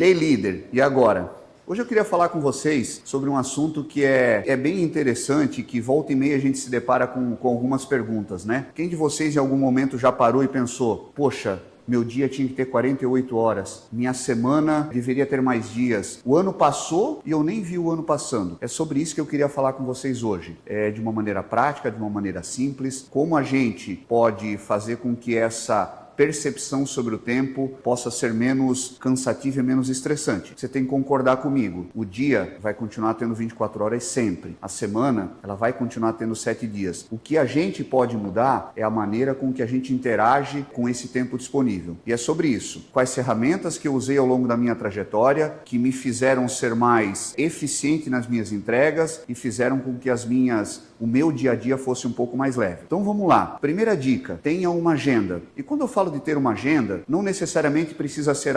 Virei líder, e agora? Hoje eu queria falar com vocês sobre um assunto que é bem interessante, que volta e meia a gente se depara com algumas perguntas, né? Quem de vocês em algum momento já parou e pensou, poxa, meu dia tinha que ter 48 horas, minha semana deveria ter mais dias, o ano passou e eu nem vi o ano passando. É sobre isso que eu queria falar com vocês hoje. De uma maneira prática, de uma maneira simples, como a gente pode fazer com que essa percepção sobre o tempo possa ser menos cansativa e menos estressante. Você tem que concordar comigo. O dia vai continuar tendo 24 horas sempre. A semana, ela vai continuar tendo 7 dias. O que a gente pode mudar é a maneira com que a gente interage com esse tempo disponível. E é sobre isso. Quais ferramentas que eu usei ao longo da minha trajetória que me fizeram ser mais eficiente nas minhas entregas e fizeram com que o meu dia a dia fosse um pouco mais leve. Então vamos lá. Primeira dica, tenha uma agenda. E quando eu falo de ter uma agenda, não necessariamente precisa ser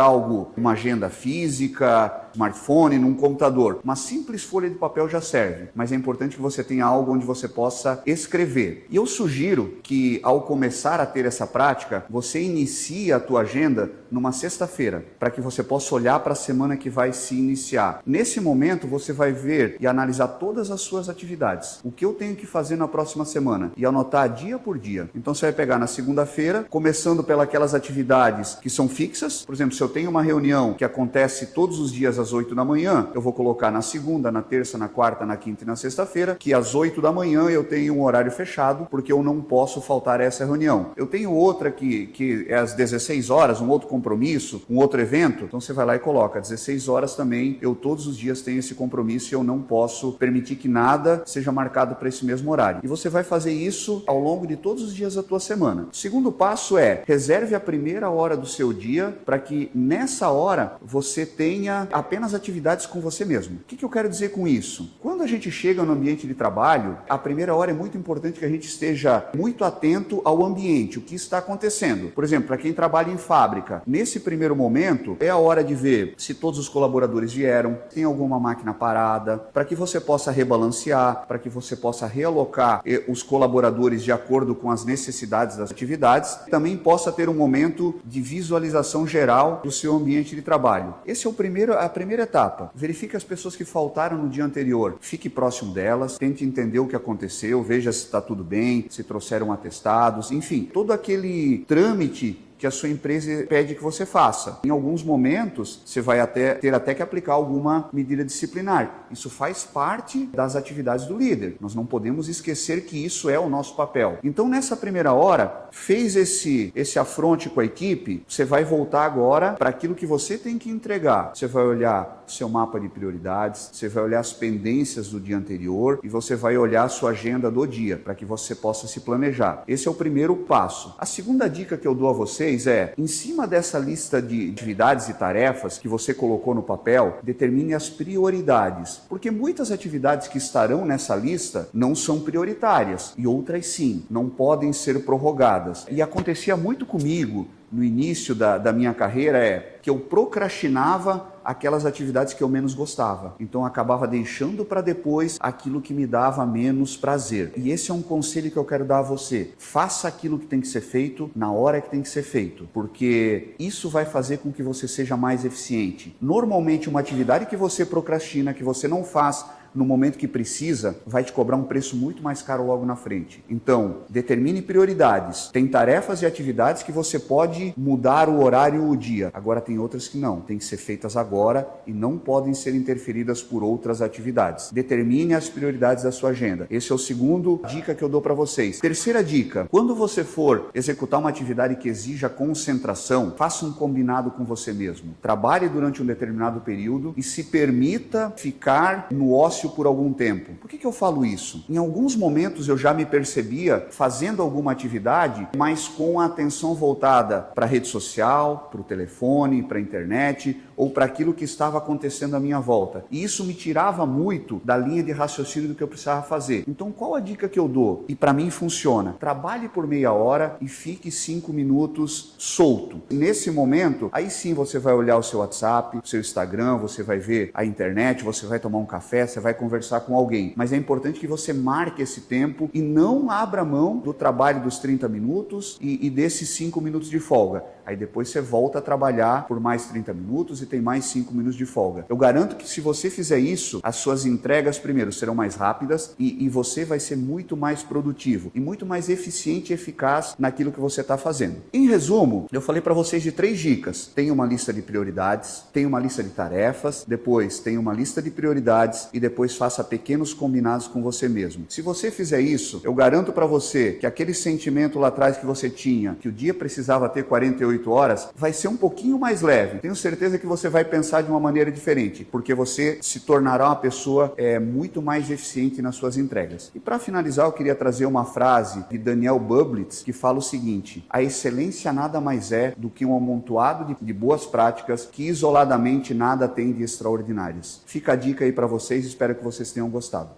uma agenda física, smartphone, num computador. Uma simples folha de papel já serve, mas é importante que você tenha algo onde você possa escrever. E eu sugiro que ao começar a ter essa prática, você inicie a tua agenda numa sexta-feira, para que você possa olhar para a semana que vai se iniciar. Nesse momento, você vai ver e analisar todas as suas atividades. O que eu tenho que fazer na próxima semana e anotar dia por dia. Então você vai pegar na segunda-feira, começando pelas atividades que são fixas. Por exemplo, se eu tenho uma reunião que acontece todos os dias às 8 da manhã, eu vou colocar na segunda, na terça, na quarta, na quinta e na sexta-feira, que às 8 da manhã eu tenho um horário fechado, porque eu não posso faltar a essa reunião. Eu tenho outra que é às 16 horas, um outro compromisso, um outro evento, então você vai lá e coloca, às 16 horas também, eu todos os dias tenho esse compromisso e eu não posso permitir que nada seja marcado para esse mesmo horário. E você vai fazer isso ao longo de todos os dias da tua semana. O segundo passo é, reserve a primeira hora do seu dia para que nessa hora você tenha apenas atividades com você mesmo. O que eu quero dizer com isso? Quando a gente chega no ambiente de trabalho, a primeira hora é muito importante que a gente esteja muito atento ao ambiente, o que está acontecendo. Por exemplo, para quem trabalha em fábrica, nesse primeiro momento é a hora de ver se todos os colaboradores vieram, tem alguma máquina parada, para que você possa rebalancear, para que você possa realocar os colaboradores de acordo com as necessidades das atividades, também possa ter um momento de visualização geral do seu ambiente de trabalho. Esse é a primeira etapa. Verifique as pessoas que faltaram no dia anterior. Fique próximo delas, tente entender o que aconteceu, veja se está tudo bem, se trouxeram atestados, enfim, todo aquele trâmite que a sua empresa pede que você faça. Em alguns momentos, você vai ter até que aplicar alguma medida disciplinar. Isso faz parte das atividades do líder. Nós não podemos esquecer que isso é o nosso papel. Então, nessa primeira hora, fez esse afronte com a equipe, você vai voltar agora para aquilo que você tem que entregar. Você vai olhar o seu mapa de prioridades, você vai olhar as pendências do dia anterior e você vai olhar a sua agenda do dia, para que você possa se planejar. Esse é o primeiro passo. A segunda dica que eu dou a vocês é, em cima dessa lista de atividades e tarefas que você colocou no papel, determine as prioridades, porque muitas atividades que estarão nessa lista não são prioritárias e outras sim, não podem ser prorrogadas. E acontecia muito comigo no início da minha carreira que eu procrastinava aquelas atividades que eu menos gostava. Então eu acabava deixando para depois aquilo que me dava menos prazer. E esse é um conselho que eu quero dar a você. Faça aquilo que tem que ser feito na hora que tem que ser feito, porque isso vai fazer com que você seja mais eficiente. Normalmente uma atividade que você procrastina, que você não faz no momento que precisa, vai te cobrar um preço muito mais caro logo na frente. Então, determine prioridades. Tem tarefas e atividades que você pode mudar o horário ou o dia. Agora tem outras que não. Tem que ser feitas agora e não podem ser interferidas por outras atividades. Determine as prioridades da sua agenda. Esse é o segundo dica que eu dou para vocês. Terceira dica. Quando você for executar uma atividade que exija concentração, faça um combinado com você mesmo. Trabalhe durante um determinado período e se permita ficar no ócio por algum tempo. Por que eu falo isso? Em alguns momentos eu já me percebia fazendo alguma atividade, mas com a atenção voltada para a rede social, para o telefone, para a internet ou para aquilo que estava acontecendo à minha volta. E isso me tirava muito da linha de raciocínio do que eu precisava fazer. Então qual a dica que eu dou? E para mim funciona. Trabalhe por meia hora e fique 5 minutos solto. Nesse momento, aí sim você vai olhar o seu WhatsApp, o seu Instagram, você vai ver a internet, você vai tomar um café, você vai conversar com alguém. Mas é importante que você marque esse tempo e não abra mão do trabalho dos 30 minutos e desses 5 minutos de folga. Aí depois você volta a trabalhar por mais 30 minutos e tem mais 5 minutos de folga. Eu garanto que se você fizer isso, as suas entregas, primeiro, serão mais rápidas e você vai ser muito mais produtivo e muito mais eficiente e eficaz naquilo que você está fazendo. Em resumo, eu falei para vocês de 3 dicas. Tem uma lista de prioridades, tem uma lista de tarefas, depois tem uma lista de prioridades e depois faça pequenos combinados com você mesmo. Se você fizer isso, eu garanto para você que aquele sentimento lá atrás que você tinha, que o dia precisava ter 48 horas, vai ser um pouquinho mais leve. Tenho certeza que você vai pensar de uma maneira diferente, porque você se tornará uma pessoa muito mais eficiente nas suas entregas. E para finalizar, eu queria trazer uma frase de Daniel Bublitz que fala o seguinte: a excelência nada mais é do que um amontoado de boas práticas que isoladamente nada tem de extraordinárias. Fica a dica aí para vocês, espero que vocês tenham gostado.